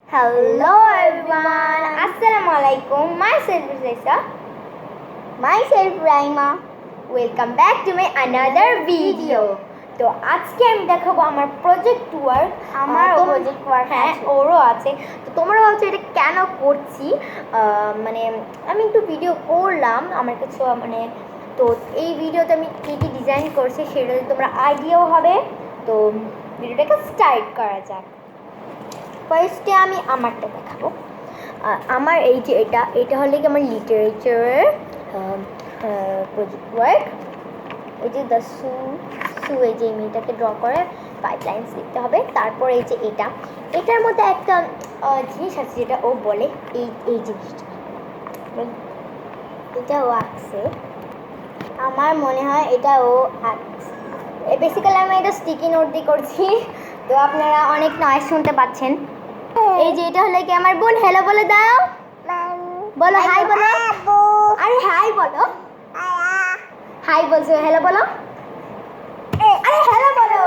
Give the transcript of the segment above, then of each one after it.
Hello everyone, Assalamualaikum. Myself Raisa. Myself Raima. Welcome back to my another video. তো আজকে আমি দেখাবো আমার প্রজেক্ট ওয়ার্ক। আমার প্রজেক্ট ওয়ার্ক হ্যাঁ, ওরও আছে। তো তোমরা ভাবছো এটা কেন করছি, মানে আমি একটু ভিডিও করলাম আমার কাছে, মানে তো এই ভিডিওতে আমি কী কী ডিজাইন করছি সেটা তোমরা আইডিয়াও হবে। তো ভিডিওটাকে স্টার্ট করা যাক। ফার্স্টে আমি আমারটা দেখাবো। আমার এই যে এটা হলে কি আমার লিটারেচারের প্রজেক্ট ওয়ার্ক। এই যে দ্য সু এই যে মেয়েটাকে ড্র করে 5 লাইন্স লিখতে হবে। তারপর এই যে এটার মধ্যে একটা জিনিস আছে যেটা ও বলে এই জিনিসটা এটা ও আঁকছে। আমার মনে হয় এটা ও আঁকছে। বেসিক্যালি আমি এটা স্টিকি নোট দিয়ে করছি, তো আপনারা অনেক নয়েজ শুনতে পাচ্ছেন। এই যে এটা হলে কি আমার বোন হ্যালো বলে দাও, বলো হাই বলো, আরে হাই বলো, হাই বলছো, হ্যালো বলো, আরে হ্যালো বলো,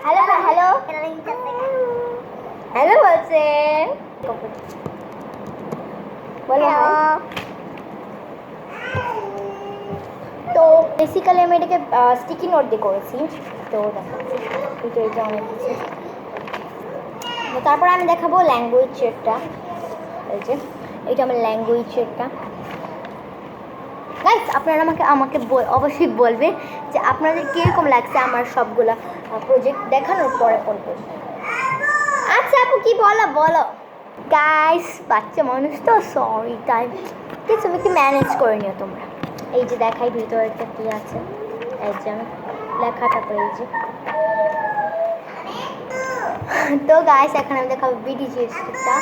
হ্যালো হ্যালো হ্যালো বলছে, বলো তো বেসিক্যালি আমি এটাকে স্টিকি নোট দিয়ে করেছি। তো দেখো এটা অনেক কিছু। তারপর আমি দেখাবো ল্যাঙ্গুয়েজটা। এই যে এটা আমার ল্যাঙ্গুয়েজটা। গাইস আপনারা আমাকে অবশ্যই বলবে যে আপনাদের কীরকম লাগছে আমার সবগুলা প্রজেক্ট দেখানোর পরে কোনটা। আচ্ছা আপু কি বলো গাইস, বাচ্চা মানুষ তো সরি, তাই কিছু একটু ম্যানেজ করে নিও তোমরা। এই যে দেখাই ভিতরে একটা কী আছে, এই যে আমি লেখাটা করে এই যে। তো গাইস এখন আমি দেখাবো বিডিজিএসটা।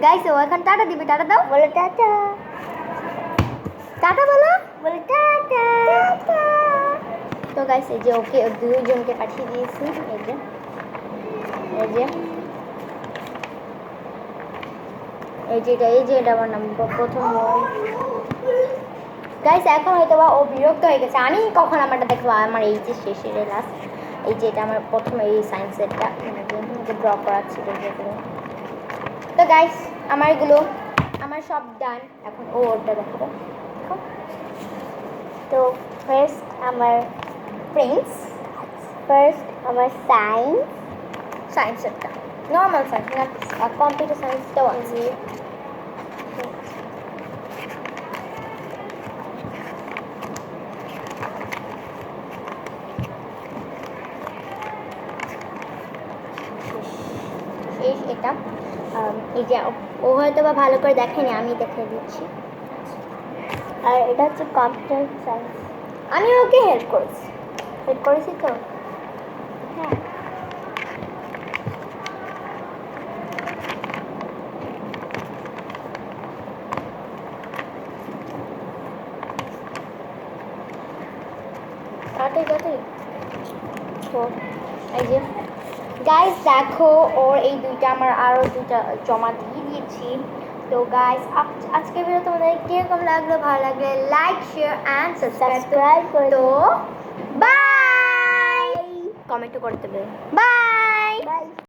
গাইস ও এখন টাটা দিবে, টাটা দাও, বলো টাটা, টাটা বলো টাটা। তো গাইস এই যে ওকে দুইজনকে পাঠিয়ে দিয়েছি। এই যে এটা আমার নাম প্রথম। গাইস এখন হয়তো বা ও বিরক্ত হয়ে গেছে, আমি কখন আমারটা দেখবো। আমার এই যে শেষের লাস্ট এই যে এটা আমার প্রথমে এই সায়েন্সেরটা ড্র করা ছিল। তো গাইস আমার সব ডান। এখন ওটা দেখাবো। তো ফার্স্ট আমার আমার সায়েন্সেরটা নর্মাল সায়েন্স না, কম্পিউটার সায়েন্সটাও আছে। এটা এই যে ও হয়তো বা ভালো করে দেখেনি, আমি দেখিয়ে দিচ্ছি। আর এটা হচ্ছে কম্পিউটার সায়েন্স। আমি ওকে হেল্প করেছি তো হ্যাঁ। তো এই যে গাইস দেখো ওর এই দুইটা আমার আরও দুইটা জমা দিয়ে দিয়েছি। তো গাইস আজকের ভিডিও তোমাদের কীরকম লাগলো, ভালো লাগলে লাইক শেয়ার অ্যান্ড সাবস্ক্রাইব করে। তো বাই, কমেন্টও করতে হবে। বাই।